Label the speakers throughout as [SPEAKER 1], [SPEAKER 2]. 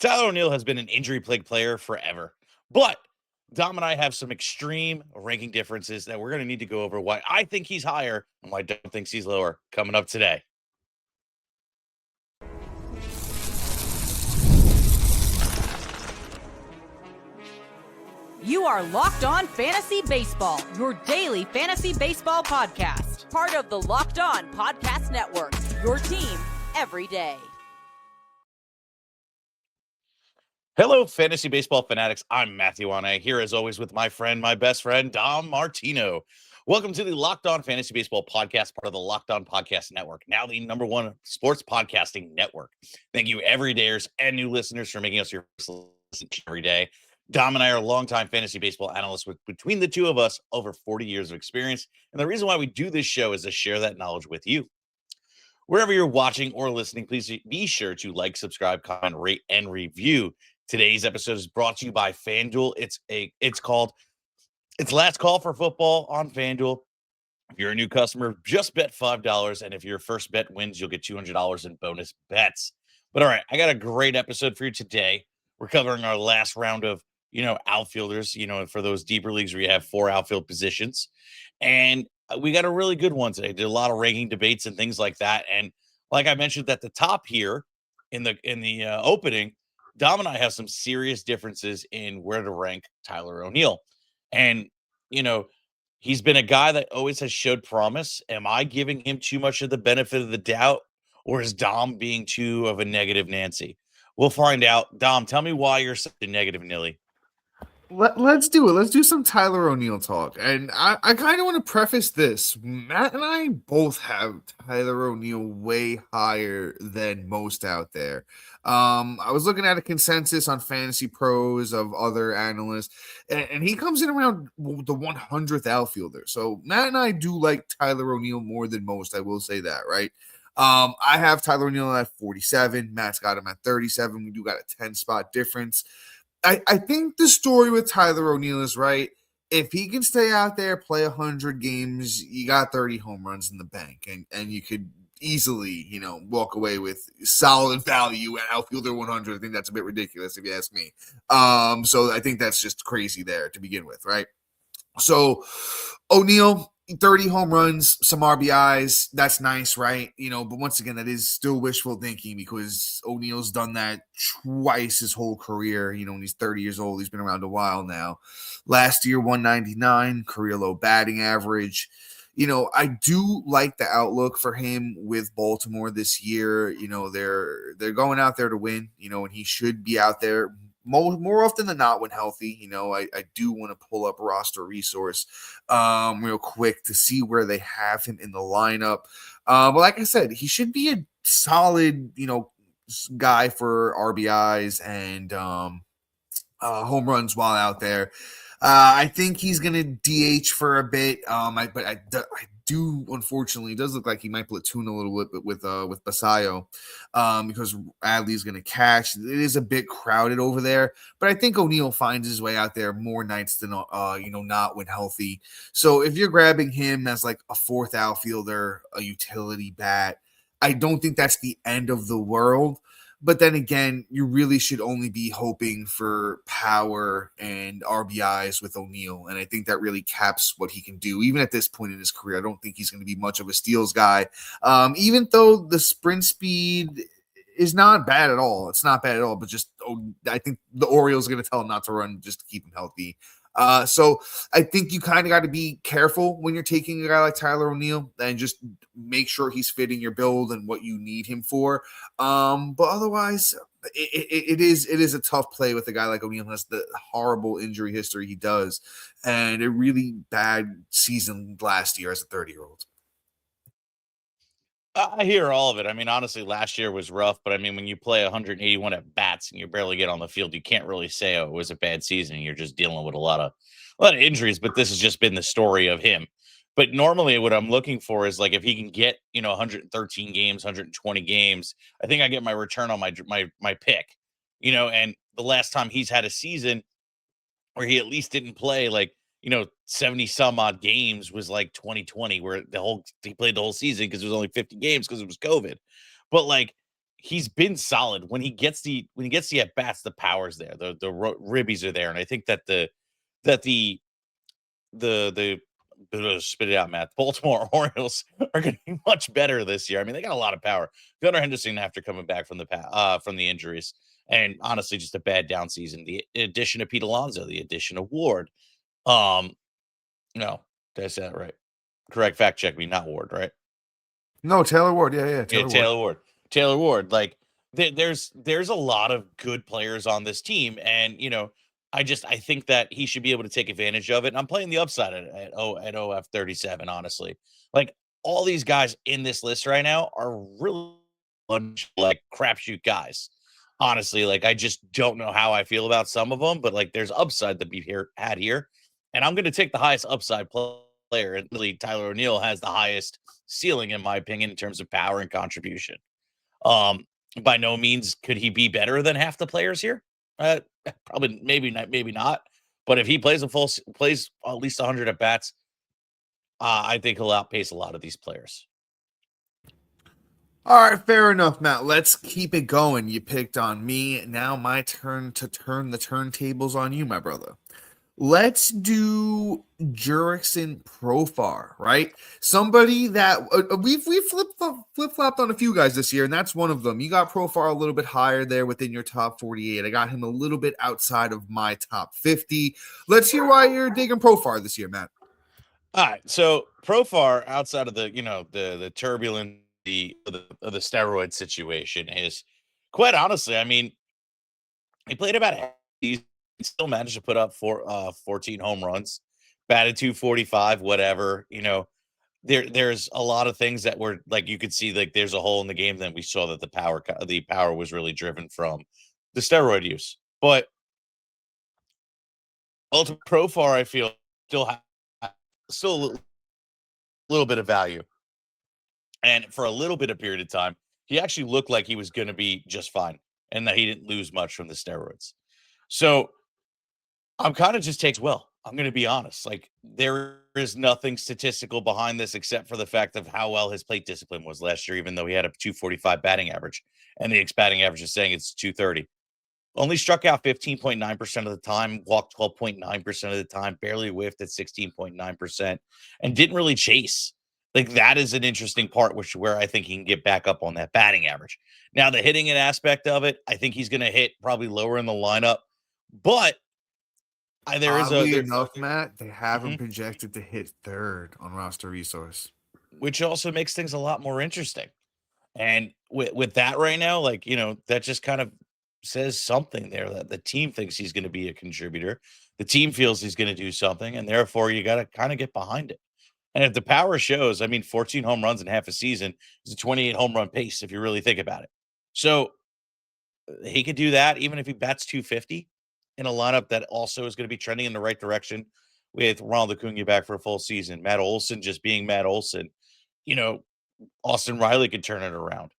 [SPEAKER 1] Tyler O'Neill has been an injury-plagued player forever, but Dom and I have some extreme ranking differences that we're going to need to go over why I think he's higher and why Dom thinks he's lower coming up today.
[SPEAKER 2] You are Locked On Fantasy Baseball, your daily fantasy baseball podcast. Part of the Locked On Podcast Network, your team every day.
[SPEAKER 1] Hello, fantasy baseball fanatics. I'm Matthew Ahne, here as always with my friend, my best friend, Dom Martino. Welcome to the Locked On Fantasy Baseball podcast, part of the Locked On Podcast Network, now the #1 sports podcasting network. Thank you, everydayers and new listeners, for making us your first listen every day. Dom and I are longtime fantasy baseball analysts with, between the two of us, over 40 years of experience. And the reason why we do this show is to share that knowledge with you. Wherever you're watching or listening, please be sure to like, subscribe, comment, rate, and review. Today's episode is brought to you by FanDuel. It's called Last Call for Football on FanDuel. If you're a new customer, just bet $5, and if your first bet wins, you'll get $200 in bonus bets. But all right, I got a great episode for you today. We're covering our last round of outfielders. For those deeper leagues where you have 4 outfield positions, and we got a really good one today. Did a lot of ranking debates and things like that, and like I mentioned at the top here in the opening. Dom and I have some serious differences in where to rank Tyler O'Neill. And, he's been a guy that always has showed promise. Am I giving him too much of the benefit of the doubt, or is Dom being too of a negative Nancy? We'll find out. Dom, tell me why you're such a negative Nilly.
[SPEAKER 3] Let's do it. Let's do some Tyler O'Neill talk. And I kind of want to preface this. Matt and I both have Tyler O'Neill way higher than most out there. I was looking at a consensus on Fantasy Pros of other analysts, and he comes in around the 100th outfielder. So Matt and I do like Tyler O'Neill more than most. I will say that, right? I have Tyler O'Neill at 47. Matt's got him at 37. We do got a 10-spot difference. I think the story with Tyler O'Neill is right. If he can stay out there, play 100 games, you got 30 home runs in the bank, and you could easily, walk away with solid value at outfielder 100. I think that's a bit ridiculous if you ask me. So I think that's just crazy there to begin with, right? So O'Neill, 30 home runs, some RBIs. That's nice, right? But once again, that is still wishful thinking because O'Neill's done that twice his whole career. When he's 30 years old, he's been around a while now. Last year, 199, career low batting average. I do like the outlook for him with Baltimore this year. They're going out there to win, and he should be out there more often than not when healthy. I do want to pull up roster resource real quick to see where they have him in the lineup. But like I said, he should be a solid, guy for RBIs and home runs while out there. I think he's going to DH for a bit. But I do, unfortunately, it does look like he might platoon a little bit with Basayo because Adley's going to catch. It is a bit crowded over there, but I think O'Neill finds his way out there more nights than not when healthy. So if you're grabbing him as like a 4th outfielder, a utility bat, I don't think that's the end of the world. But then again, you really should only be hoping for power and RBIs with O'Neill. And I think that really caps what he can do. Even at this point in his career, I don't think he's going to be much of a steals guy. Even though the sprint speed is not bad at all. It's not bad at all. But just I think the Orioles are going to tell him not to run just to keep him healthy. So I think you kind of got to be careful when you're taking a guy like Tyler O'Neill and just make sure he's fitting your build and what you need him for. But otherwise, it is a tough play with a guy like O'Neill. Has the horrible injury history he does, and a really bad season last year as a 30-year-old.
[SPEAKER 1] I hear all of it. I mean, honestly, last year was rough, but I mean, when you play 181 at bats and you barely get on the field, you can't really say, oh, it was a bad season. You're just dealing with a lot of injuries, but this has just been the story of him. But normally what I'm looking for is like, if he can get, 113 games, 120 games, I think I get my return on my pick, and the last time he's had a season where he at least didn't play 70 some odd games was like 2020, where he played the whole season because it was only 50 games because it was COVID. But he's been solid when he gets the at bats. The power's there, the ribbies are there, and I think that the spit it out, Matt. Baltimore Orioles are going to be much better this year. I mean, they got a lot of power. Gunnar Henderson after coming back from the injuries, and honestly, just a bad down season. The addition of Pete Alonso, the addition of Ward. No, did I say that right? Correct. Fact check me, not Ward, right?
[SPEAKER 3] No, Taylor Ward. Yeah,
[SPEAKER 1] Yeah,
[SPEAKER 3] Taylor Ward.
[SPEAKER 1] Taylor Ward. Taylor Ward. Like there's a lot of good players on this team, and I think that he should be able to take advantage of it. And I'm playing the upside at OF 37. Honestly, like all these guys in this list right now are really much like crapshoot guys. Honestly, like I just don't know how I feel about some of them, but like there's upside to be had here, and I'm going to take the highest upside player. And really, Tyler O'Neill has the highest ceiling, in my opinion, in terms of power and contribution. By no means could he be better than half the players here. Probably, maybe not. But if he plays plays at least 100 at bats, I think he'll outpace a lot of these players.
[SPEAKER 3] All right, fair enough, Matt. Let's keep it going. You picked on me. Now my turn to turn the turntables on you, my brother. Let's do Jurickson Profar, right? Somebody that we've flip-flopped on a few guys this year, and that's one of them. You got Profar a little bit higher there within your top 48. I got him a little bit outside of my top 50. Let's hear why you're digging Profar this year, Matt.
[SPEAKER 1] All right, so Profar, outside of the the turbulence of the steroid situation, is quite honestly, I mean, he played about half the season. He still managed to put up 14 home runs, batted 245, whatever. There's a lot of things that were like you could see like there's a hole in the game. Then we saw that the power was really driven from the steroid use. But ultimate Profar, I feel still a little bit of value, and for a little bit of period of time, he actually looked like he was going to be just fine, and that he didn't lose much from the steroids. So I'm kind of just takes well. I'm going to be honest. Like there is nothing statistical behind this except for the fact of how well his plate discipline was last year, even though he had a 245 batting average, and the batting average is saying it's 230. Only struck out 15.9% of the time, walked 12.9% of the time, barely whiffed at 16.9%, and didn't really chase. Like that is an interesting part, where I think he can get back up on that batting average. Now, the hitting aspect of it, I think he's going to hit probably lower in the lineup, but
[SPEAKER 3] Oddly enough, Matt, they have him projected to hit third on roster resource,
[SPEAKER 1] which also makes things a lot more interesting. And with that right now, like that just kind of says something there that the team thinks he's going to be a contributor. The team feels he's going to do something, and therefore you got to kind of get behind it. And if the power shows, I mean, 14 home runs in half a season is a 28 home run pace if you really think about it. So he could do that even if he bats 250 in a lineup that also is going to be trending in the right direction with Ronald Acuna back for a full season. Matt Olson just being Matt Olson. Austin Riley could turn it around.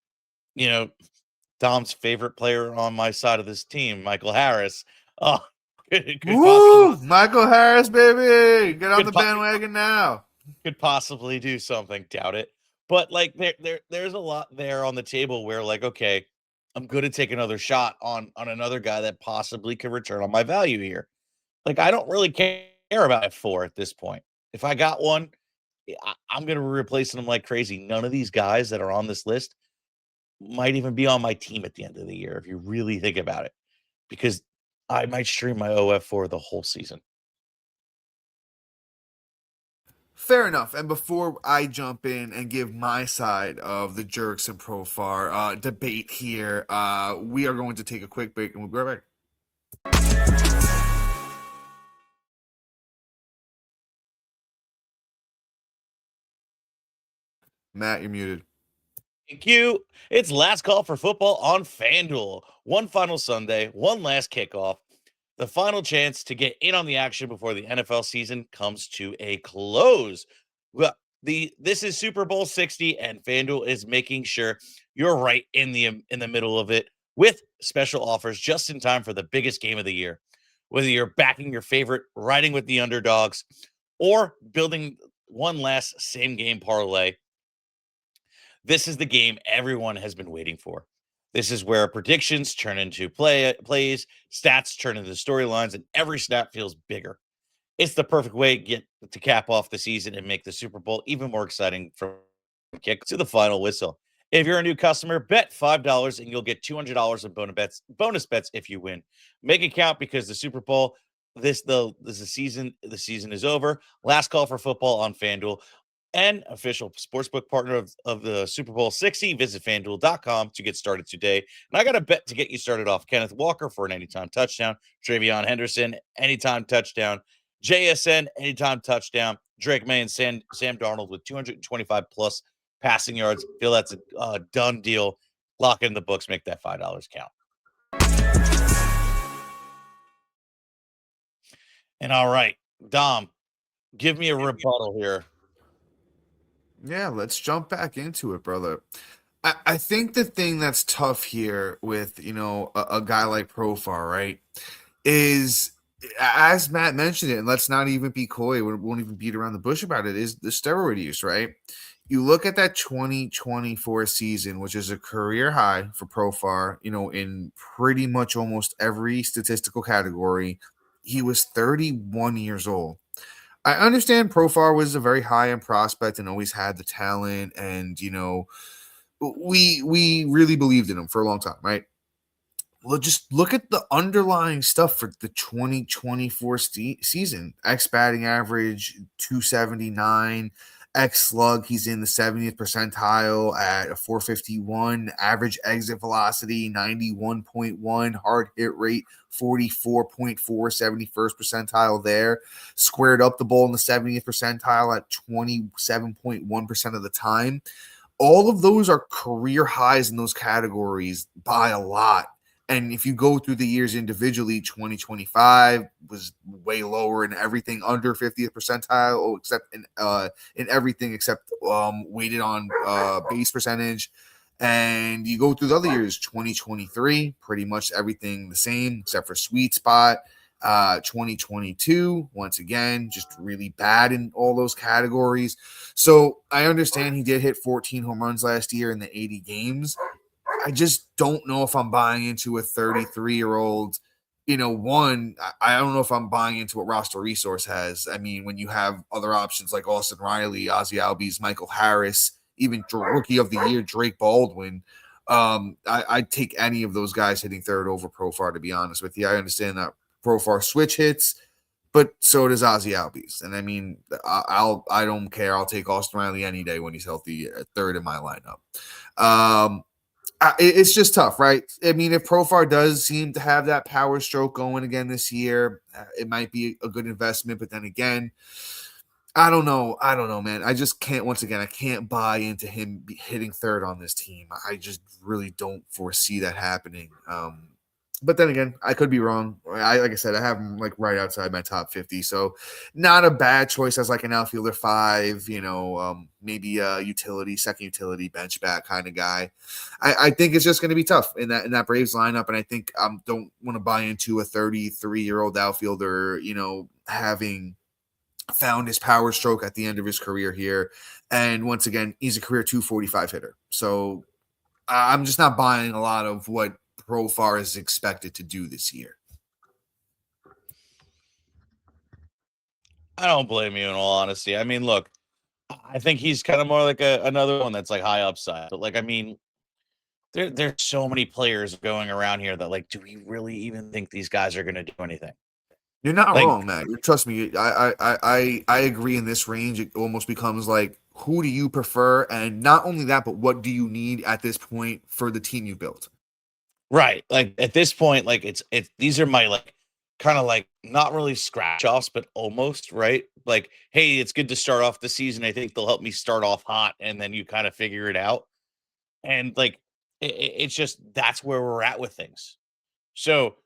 [SPEAKER 1] Dom's favorite player on my side of this team, Michael Harris. Oh,
[SPEAKER 3] Woo! Michael Harris, baby. Get on the bandwagon now.
[SPEAKER 1] Could possibly do something. Doubt it. But like there's a lot there on the table where like, okay, I'm going to take another shot on another guy that possibly could return on my value here. Like I don't really care about F4 at this point. If I got one, I'm going to be replacing them like crazy. None of these guys that are on this list might even be on my team at the end of the year if you really think about it, because I might stream my OF4 the whole season.
[SPEAKER 3] Fair enough. And before I jump in and give my side of the Jurickson Profar debate here, we are going to take a quick break and we'll be right back. Matt, you're muted.
[SPEAKER 1] Thank you. It's last call for football on FanDuel. One final Sunday, one last kickoff. The final chance to get in on the action before the NFL season comes to a close. Well, this is Super Bowl 60, and FanDuel is making sure you're right in the middle of it with special offers just in time for the biggest game of the year. Whether you're backing your favorite, riding with the underdogs, or building one last same game parlay, this is the game everyone has been waiting for. This is where predictions turn into plays, stats turn into storylines, and every snap feels bigger. It's the perfect way to cap off the season and make the Super Bowl even more exciting from kick to the final whistle. If you're a new customer, bet $5 and you'll get $200 in bonus bets if you win. Make it count because the Super Bowl, this is the season. The season is over. Last call for football on FanDuel, and official sportsbook partner of the Super Bowl 60. Visit fanduel.com to get started today. And I got a bet to get you started off. Kenneth Walker for an anytime touchdown. Travion Henderson, anytime touchdown. JSN, anytime touchdown. Drake May and Sam Darnold with 225 plus passing yards. Feel that's a done deal. Lock in the books. Make that $5 count. And all right, Dom, give me a rebuttal here.
[SPEAKER 3] Yeah, let's jump back into it, brother. I think the thing that's tough here with, a guy like Profar, right, is, as Matt mentioned it, and let's not even be coy, we won't even beat around the bush about it, is the steroid use, right? You look at that 2024 season, which is a career high for Profar, in pretty much almost every statistical category. He was 31 years old. I understand Profar was a very high-end prospect and always had the talent, and we really believed in him for a long time, right? Well, just look at the underlying stuff for the 2024 season. X batting average 279, X slug he's in the 70th percentile at a 451, average exit velocity 91.1, hard hit rate 44.4, 71st percentile there. Squared up the ball in the 70th percentile at 27.1% of the time. All of those are career highs in those categories by a lot. And if you go through the years individually, 2025 was way lower in everything under 50th percentile, except in everything except weighted on base percentage. And you go through the other years, 2023, pretty much everything the same except for sweet spot. 2022, once again, just really bad in all those categories. So I understand he did hit 14 home runs last year in the 80 games. I just don't know if I'm buying into a 33-year-old. One, I don't know if I'm buying into what Roster Resource has. I mean, when you have other options like Austin Riley, Ozzie Albies, Michael Harris, even Rookie of the Year, Drake Baldwin, I'd take any of those guys hitting third over Profar, to be honest with you. I understand that Profar switch hits, but so does Ozzie Albies. And I mean, I don't care. I'll take Austin Riley any day when he's healthy at third in my lineup. It's just tough, right? I mean, if Profar does seem to have that power stroke going again this year, it might be a good investment. But then again, I don't know, man. I just can't, once again, I can't buy into him hitting third on this team. I just really don't foresee that happening. But then again, I could be wrong. Like I said, I have him like right outside my top 50. So not a bad choice as like an outfielder 5, maybe a second utility bench bat kind of guy. I think it's just going to be tough in that Braves lineup. And I think I don't want to buy into a 33-year-old outfielder, having found his power stroke at the end of his career here. And once again, he's a career 245 hitter. So I'm just not buying a lot of what Profar is expected to do this year.
[SPEAKER 1] I don't blame you in all honesty. I mean, look, I think he's kind of more like another one that's like high upside. But like, I mean, there's so many players going around here that like, do we really even think these guys are going to do anything?
[SPEAKER 3] You're not wrong, Matt. Trust me. I agree. In this range, it almost becomes like, who do you prefer? And not only that, but what do you need at this point for the team you built?
[SPEAKER 1] Right. Like at this point, like it's these are my like kind of like not really scratch offs, but almost right. Like, hey, it's good to start off the season. I think they'll help me start off hot, and then you kind of figure it out. And like it's just that's where we're at with things. So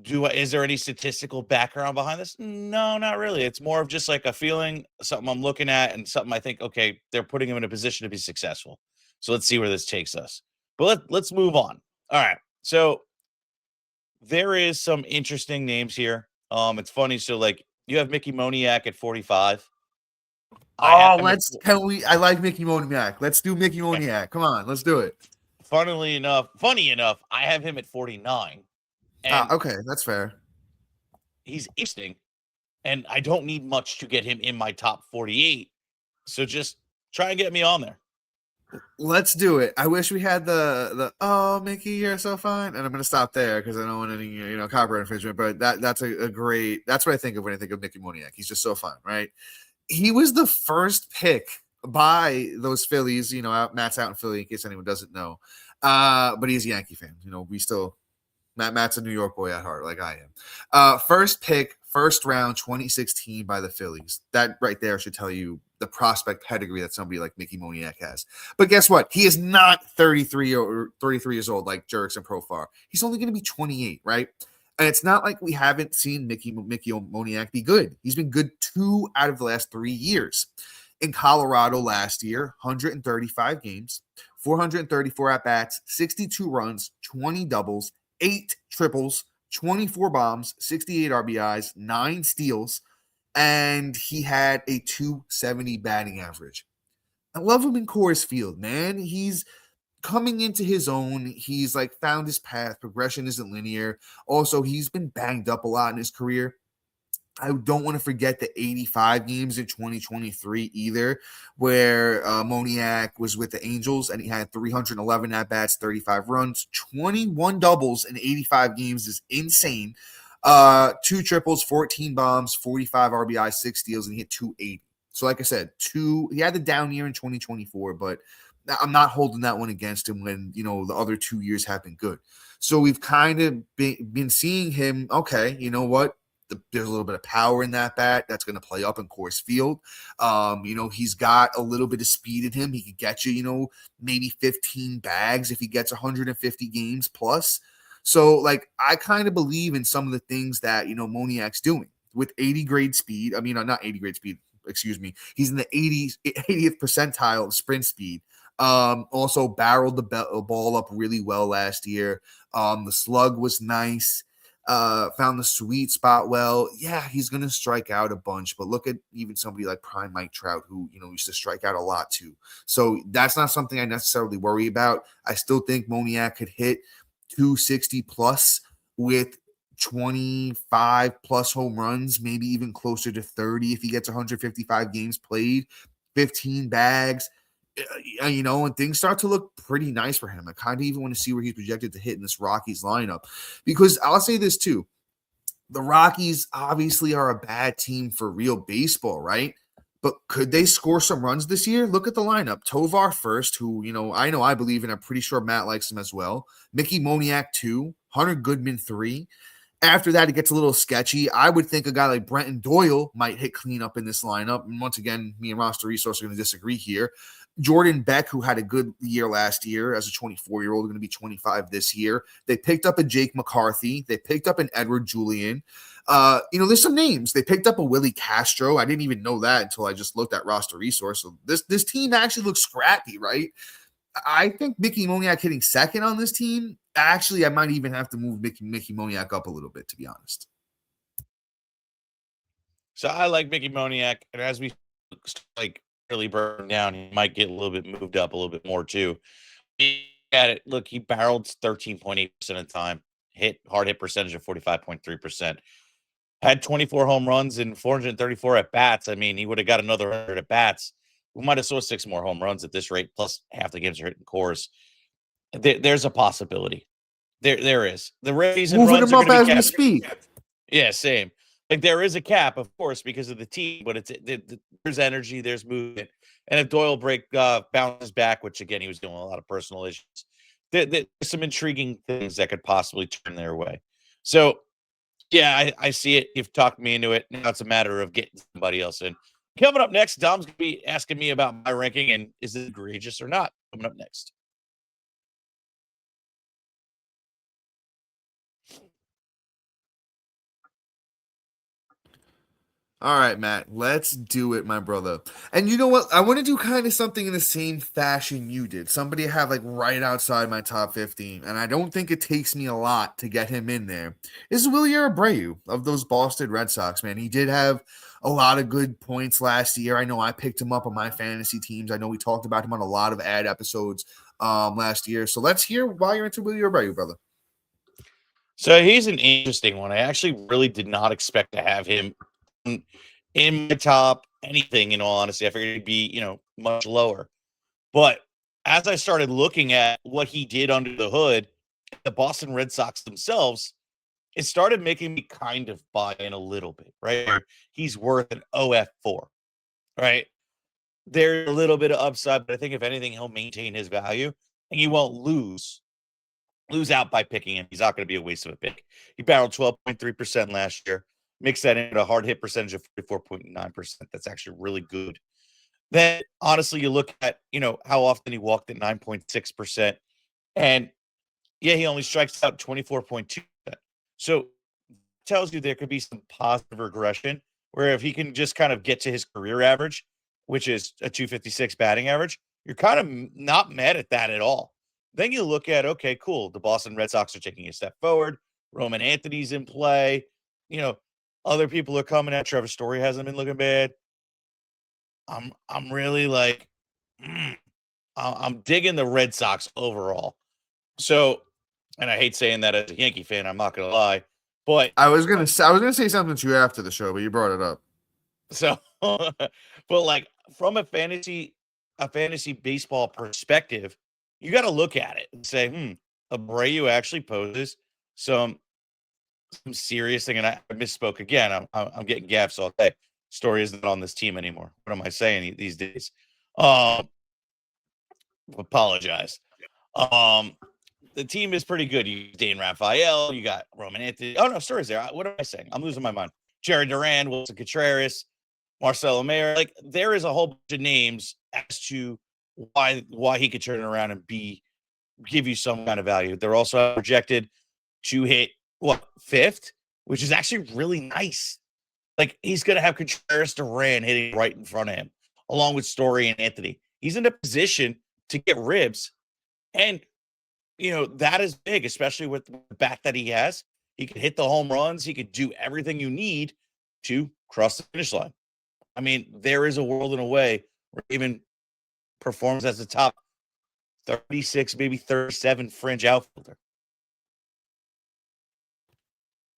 [SPEAKER 1] is there any statistical background behind this? No, not really. It's more of just like a feeling, something I'm looking at, and something I think, okay, they're putting him in a position to be successful. So let's see where this takes us. But let's move on. All right. So there is some interesting names here. It's funny. So like you have Mickey Moniak at 45.
[SPEAKER 3] I like Mickey Moniak. Let's do Mickey Moniak. Come on, let's do it.
[SPEAKER 1] funny enough, I have him at 49. And
[SPEAKER 3] okay, that's fair.
[SPEAKER 1] he's interesting. And I don't need much to get him in my top 48. So just try and get me on there.
[SPEAKER 3] Let's do it. I wish we had the oh Mickey, you're so fine. And I'm gonna stop there because I don't want any copyright infringement. But that's a great. That's what I think of when I think of Mickey Moniak. He's just so fun, right? He was the first pick by those Phillies. Matt's out in Philly in case anyone doesn't know. But he's a Yankee fan. We still Matt's a New York boy at heart, like I am. First pick, first round, 2016 by the Phillies. That right there should tell you the prospect pedigree that somebody like Mickey Moniak has. But guess what? He is not 33 or 33 years old like Jurickson Profar. He's only going to be 28, right? And it's not like we haven't seen Mickey Moniak be good. He's been good 2 out of the last 3 years. In Colorado last year, 135 games, 434 at-bats, 62 runs, 20 doubles, 8 triples, 24 bombs, 68 RBIs, 9 steals, and he had a 270 batting average. I love him in Coors Field, man. He's coming into his own. He's like found his path. Progression isn't linear. Also, he's been banged up a lot in his career. I don't want to forget the 85 games in 2023 either, where Moniak was with the Angels and he had 311 at-bats, 35 runs, 21 doubles in 85 games is insane. 2 triples, 14 bombs, 45 RBI, 6 steals, and he hit 280. So like I said, he had the down year in 2024, but I'm not holding that one against him when, the other 2 years have been good. So we've kind of been seeing him, okay, you know what? There's a little bit of power in that bat that's going to play up in Coors Field. He's got a little bit of speed in him. He could get you, maybe 15 bags if he gets 150 games plus. So, I kind of believe in some of the things that, Moniak's doing with 80 grade speed. I mean, not 80 grade speed, excuse me. He's in the 80th percentile of sprint speed. Also barreled the ball up really well last year. The slug was nice. Found the sweet spot well. Yeah, he's going to strike out a bunch, but look at even somebody like prime Mike Trout who, used to strike out a lot too. So that's not something I necessarily worry about. I still think Moniak could hit 260 plus with 25 plus home runs, maybe even closer to 30 if he gets 155 games played, 15 bags. And things start to look pretty nice for him. I kind of even want to see where he's projected to hit in this Rockies lineup, because I'll say this too. The Rockies obviously are a bad team for real baseball, right? But could they score some runs this year? Look at the lineup. Tovar first, who, I believe in. I'm pretty sure Matt likes him as well. Mickey Moniak 2, Hunter Goodman 3. After that, it gets a little sketchy. I would think a guy like Brenton Doyle might hit cleanup in this lineup. And once again, me and Roster Resource are going to disagree here. Jordan Beck, who had a good year last year as a 24-year-old, going to be 25 this year. They picked up a Jake McCarthy. They picked up an Edward Julian. There's some names. They picked up a Willie Castro. I didn't even know that until I just looked at Roster Resource. So this team actually looks scrappy, right? I think Mickey Moniak hitting second on this team. Actually, I might even have to move Mickey Moniak up a little bit, to be honest.
[SPEAKER 1] So I like Mickey Moniak, and as we really burn down, he might get a little bit moved up a little bit more too. At it, look, he barreled 13.8% of the time, hard hit percentage of 45.3%, had 24 home runs and 434 at bats. I mean, he would have got another 100 at bats. We might have saw 6 more home runs at this rate, plus half the games are hitting Coors. There's a possibility. There is. The Rays and
[SPEAKER 3] moving
[SPEAKER 1] runs
[SPEAKER 3] him
[SPEAKER 1] are
[SPEAKER 3] up
[SPEAKER 1] going
[SPEAKER 3] as
[SPEAKER 1] to be
[SPEAKER 3] we speak.
[SPEAKER 1] Yeah, same. There is a cap, of course, because of the team, but there's energy, there's movement, and if Doyle bounces back, which again he was doing a lot of personal issues, there's some intriguing things that could possibly turn their way. So, yeah, I see it. You've talked me into it. Now it's a matter of getting somebody else in. Coming up next, Dom's going to be asking me about my ranking and is it egregious or not. Coming up next.
[SPEAKER 3] All right, Matt, let's do it, my brother. And you know what? I want to do kind of something in the same fashion you did. Somebody I have right outside my top 15, and I don't think it takes me a lot to get him in there. Is Wilyer Abreu of those Boston Red Sox, man. He did have a lot of good points last year. I know I picked him up on my fantasy teams. I know we talked about him on a lot of ad episodes. last year. So let's hear why you're into Wilyer Abreu, brother.
[SPEAKER 1] So he's an interesting one. I actually really did not expect to have him in my top anything, in all honesty. I figured he'd be, much lower. But as I started looking at what he did under the hood, the Boston Red Sox themselves, it started making me kind of buy in a little bit, right? He's worth an OF4, right? There's a little bit of upside, but I think if anything, he'll maintain his value and he won't lose out by picking him. He's not going to be a waste of a pick. He barreled 12.3% last year. Mix that into a hard hit percentage of 44.9%. That's actually really good. Then, honestly, you look at, how often he walked at 9.6%. And, yeah, he only strikes out 24.2%. So, tells you there could be some positive regression where if he can just kind of get to his career average, which is a 256 batting average, you're kind of not mad at that at all. Then you look at, okay, cool. The Boston Red Sox are taking a step forward. Roman Anthony's in play. Other people are coming at. Trevor Story hasn't been looking bad. I'm really like, I'm digging the Red Sox overall. So, and I hate saying that as a Yankee fan, I'm not gonna lie, but
[SPEAKER 3] I was gonna say something to you after the show, but you brought it up.
[SPEAKER 1] So, but like from a fantasy baseball perspective, you got to look at it and say, Abreu actually poses some serious thing. And I misspoke again. I'm getting gaffes all day. Story isn't on this team anymore. What am I saying these days? Apologize. The team is pretty good. You Dane Raphael, you got Roman Anthony. Oh no, Story's there. What am I saying? I'm losing my mind. Jerry Duran, Wilson Contreras, Marcelo Mayer. Like there is a whole bunch of names as to why he could turn it around and give you some kind of value. They're also projected to hit fifth, which is actually really nice. Like he's gonna have Contreras Duran hitting right in front of him, along with Story and Anthony. He's in a position to get ribs, and that is big, especially with the bat that he has. He can hit the home runs. He could do everything you need to cross the finish line. I mean, there is a world and a way where he even performs as a top 36, maybe 37 fringe outfielder.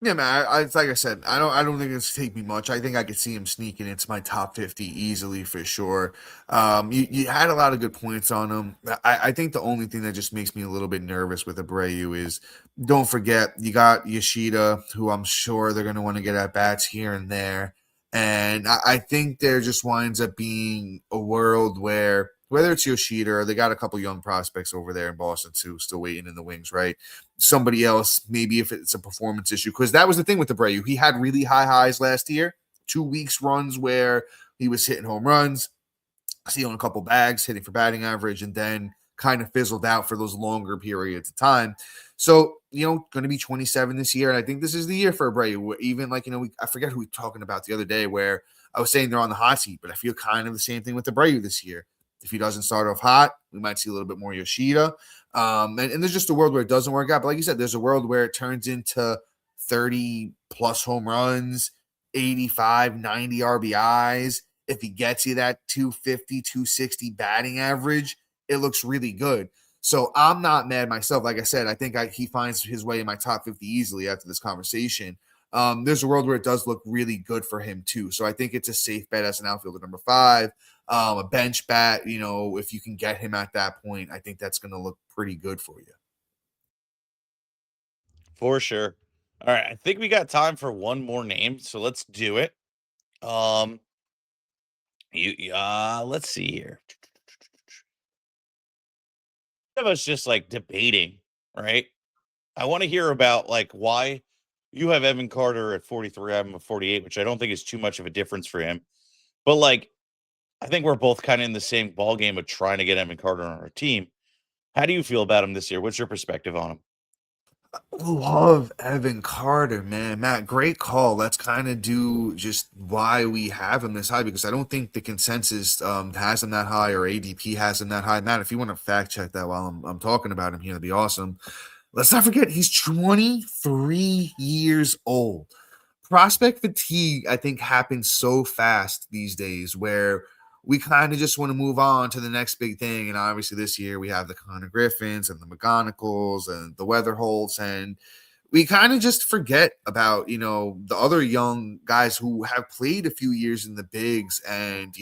[SPEAKER 3] Yeah, man. It's like I said, I don't think it's take me much. I think I could see him sneaking into my top 50 easily for sure. You had a lot of good points on him. I think the only thing that just makes me a little bit nervous with Abreu is don't forget you got Yoshida, who I'm sure they're going to want to get at bats here and there. And I think there just winds up being a world where whether it's Yoshida or they got a couple young prospects over there in Boston too, still waiting in the wings, right? Somebody else, maybe if it's a performance issue, because that was the thing with Abreu. He had really high highs last year, 2 weeks runs where he was hitting home runs, stealing a couple bags, hitting for batting average, and then kind of fizzled out for those longer periods of time. So, going to be 27 this year. And I think this is the year for Abreu. Even like, I forget who we were talking about the other day where I was saying they're on the hot seat, but I feel kind of the same thing with Abreu this year. If he doesn't start off hot, we might see a little bit more Yoshida. And there's just a world where it doesn't work out. But like you said, there's a world where it turns into 30 plus home runs, 85, 90 RBIs. If he gets you that 250, 260 batting average, it looks really good. So I'm not mad myself. Like I said, I think he finds his way in my top 50 easily after this conversation. There's a world where it does look really good for him too. So I think it's a safe bet as an outfielder number 5. A bench bat, if you can get him at that point, I think that's going to look pretty good for you.
[SPEAKER 1] For sure. All right. I think we got time for one more name. So let's do it. Let's see here. Of us just like debating, right? I want to hear about like why you have Evan Carter at 43, I'm at 48, which I don't think is too much of a difference for him. But like, I think we're both kind of in the same ball game of trying to get Evan Carter on our team. How do you feel about him this year? What's your perspective on him?
[SPEAKER 3] Love Evan Carter, man. Matt, great call. Let's kind of do just why we have him this high, because I don't think the consensus has him that high or ADP has him that high. Matt, if you want to fact check that while I'm talking about him here, that'd be awesome. Let's not forget he's 23 years old. Prospect fatigue, I think, happens so fast these days where we kind of just want to move on to the next big thing. And obviously this year we have the Connor Griffins and the McGonicals and the Weatherholts, and we kind of just forget about, the other young guys who have played a few years in the bigs and,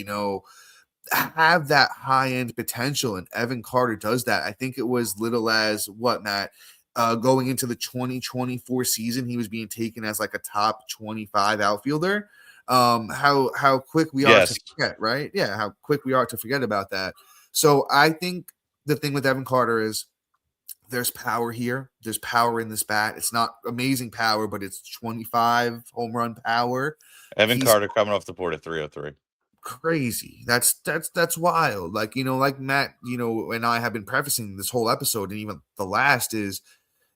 [SPEAKER 3] have that high end potential. And Evan Carter does that. I think it was little as what, Matt, going into the 2024 season, he was being taken as like a top 25 outfielder. How quick we are to forget, right? Yeah, how quick we are to forget about that. So I think the thing with Evan Carter is there's power here. There's power in this bat. It's not amazing power, but it's 25 home run power.
[SPEAKER 1] Evan Carter coming off the board at 303.
[SPEAKER 3] Crazy. That's wild. Like, like Matt, and I have been prefacing this whole episode, and even the last is,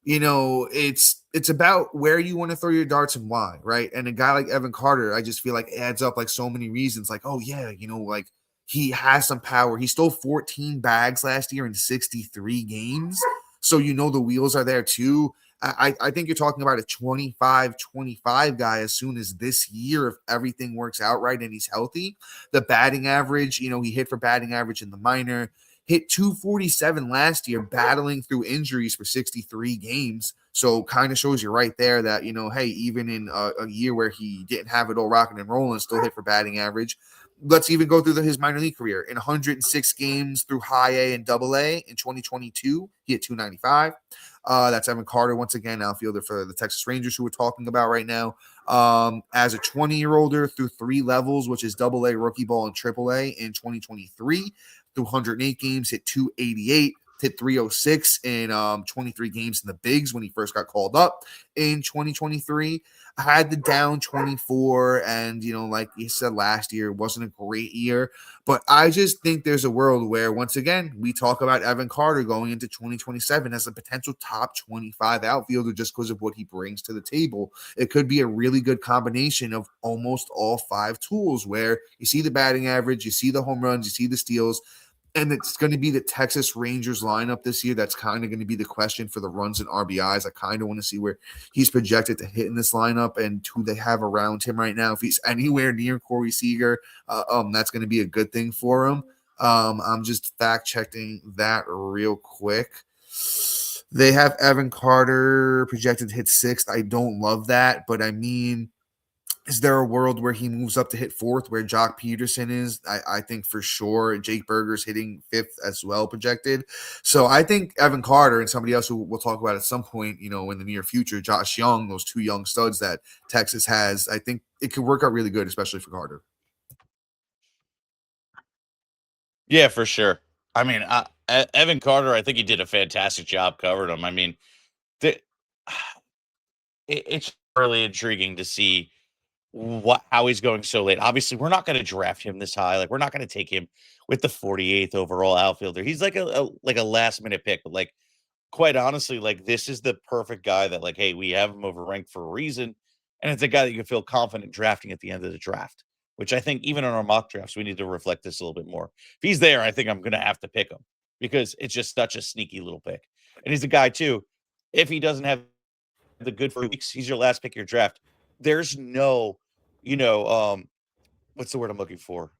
[SPEAKER 3] it's about where you want to throw your darts and why, right? And a guy like Evan Carter, I just feel like adds up like so many reasons. Like, oh yeah, like he has some power. He stole 14 bags last year in 63 games. So the wheels are there too. I think you're talking about a 25 guy as soon as this year, if everything works out right and he's healthy. The batting average, he hit for batting average in the minor, hit 247 last year, battling through injuries for 63 games. So kind of shows you right there that, hey, even in a year where he didn't have it all rocking and rolling, still hit for batting average. Let's even go through his minor league career. In 106 games through high A and double A in 2022, he hit 295. That's Evan Carter, once again, outfielder for the Texas Rangers, who we're talking about right now. As a 20-year-older through 3 levels, which is double A, rookie ball, and triple A in 2023, through 108 games, hit 288, hit 306 in 23 games in the bigs when he first got called up in 2023. I had the down 24, and like you said, last year wasn't a great year, but I just think there's a world where, once again, we talk about Evan Carter going into 2027 as a potential top 25 outfielder just because of what he brings to the table. It could be a really good combination of almost all 5 tools, where you see the batting average, you see the home runs, you see the steals. And it's going to be the Texas Rangers lineup this year. That's kind of going to be the question for the runs and RBIs. I kind of want to see where he's projected to hit in this lineup and who they have around him right now. If he's anywhere near Corey Seager, that's going to be a good thing for him. I'm just fact-checking that real quick. They have Evan Carter projected to hit 6th. I don't love that, but I mean, is there a world where he moves up to hit 4th, where Jock Peterson is? I think for sure. Jake Berger's hitting 5th as well, projected. So I think Evan Carter and somebody else who we'll talk about at some point, in the near future, Josh Young, those 2 young studs that Texas has, I think it could work out really good, especially for Carter.
[SPEAKER 1] Yeah, for sure. I mean, Evan Carter, I think he did a fantastic job covering him. I mean, it's really intriguing to see how he's going so late. Obviously, we're not going to draft him this high. Like, we're not going to take him with the 48th overall outfielder. He's like a last minute pick, but like, quite honestly, like, this is the perfect guy that, like, hey, we have him overranked for a reason, and it's a guy that you can feel confident drafting at the end of the draft, which I think even in our mock drafts, we need to reflect this a little bit more. If he's there, I think I'm going to have to pick him because it's just such a sneaky little pick. And he's a guy too, if he doesn't have the good 4 weeks, he's your last pick of your draft. There's no, what's the word I'm looking for?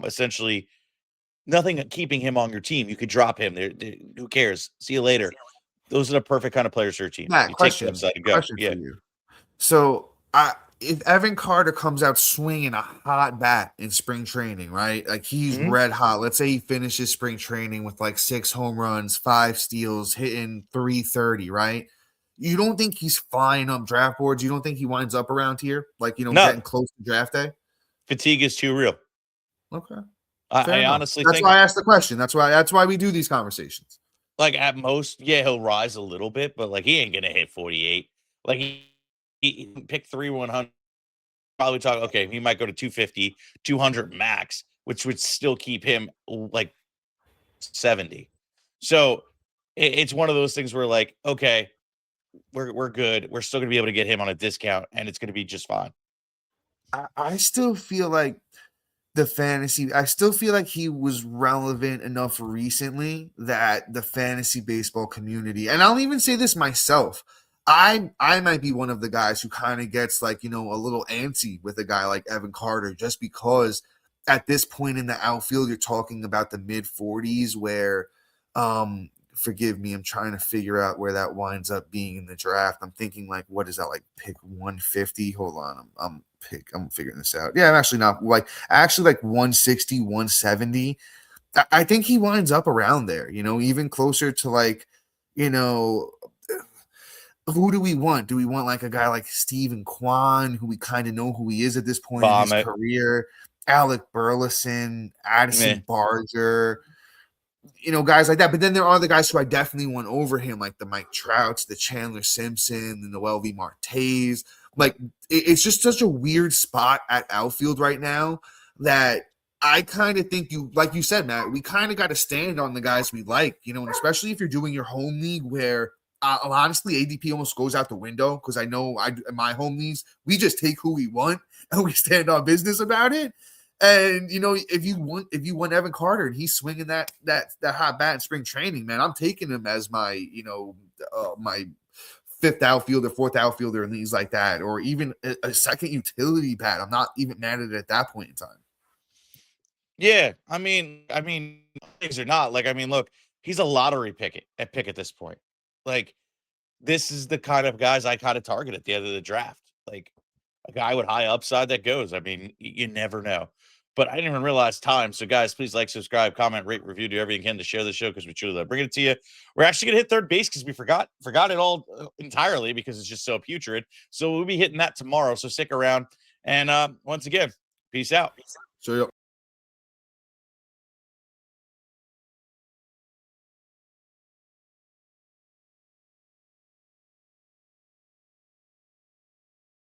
[SPEAKER 1] Essentially nothing keeping him on your team. You could drop him. Who cares? See you later. Those are the perfect kind of players for your team.
[SPEAKER 3] Matt,
[SPEAKER 1] you
[SPEAKER 3] question,
[SPEAKER 1] take the upside and go.
[SPEAKER 3] question for you. So if Evan Carter comes out swinging a hot bat in spring training, right? Like he's red hot. Let's say he finishes spring training with like 6 home runs, 5 steals, hitting 330, right? You don't think he's flying up draft boards? You don't think he winds up around here? Like, getting close to draft day?
[SPEAKER 1] Fatigue is too real.
[SPEAKER 3] Okay.
[SPEAKER 1] I honestly
[SPEAKER 3] think that's
[SPEAKER 1] think
[SPEAKER 3] why I asked the question. That's why we do these conversations.
[SPEAKER 1] like at most, yeah, he'll rise a little bit, but like he ain't gonna hit 48. Like he picked 3-100. Probably talk okay, he might go to 250, 200 max, which would still keep him like 70. So it's one of those things where like, okay, we're good. We're still gonna be able to get him on a discount, and it's gonna be just fine.
[SPEAKER 3] I still feel like I still feel like he was relevant enough recently that the fantasy baseball community, and I'll even say this myself, I might be one of the guys who kind of gets like, a little antsy with a guy like Evan Carter, just because at this point in the outfield, you're talking about the mid 40s where, forgive me, I'm trying to figure out where that winds up being in the draft. I'm thinking like, what is that, like pick 150? Hold on. I'm figuring this out. Yeah, I'm actually not like 160, 170. I think he winds up around there, even closer to like, who do we want? Do we want like a guy like Steven Kwan, who we kind of know who he is at this point in his career? Alec Burleson, Addison Barger, guys like that. But then there are the guys who I definitely want over him, like the Mike Trouts, the Chandler Simpson, the Noel V. Martes. Like, it's just such a weird spot at outfield right now that I kind of think like you said, Matt, we kind of got to stand on the guys we like, and especially if you're doing your home league where honestly ADP almost goes out the window, because I know in my home leagues, we just take who we want and we stand on business about it. And if you want Evan Carter and he's swinging that hot bat in spring training, man, I'm taking him as my my fifth outfielder, fourth outfielder, and things like that, or even a second utility bat. I'm not even mad at it at that point in time.
[SPEAKER 1] Yeah, I mean, things are not like. I mean, look, he's a lottery pick at this point. Like, this is the kind of guys I kind of target at the end of the draft. Like, a guy with high upside that goes. I mean, you never know. But I didn't even realize time. So, guys, please like, subscribe, comment, rate, review, do everything you can to share the show, because we truly love bringing it to you. We're actually going to hit third base because we forgot it all entirely because it's just so putrid. So we'll be hitting that tomorrow. So stick around. And once again, peace out.
[SPEAKER 3] So.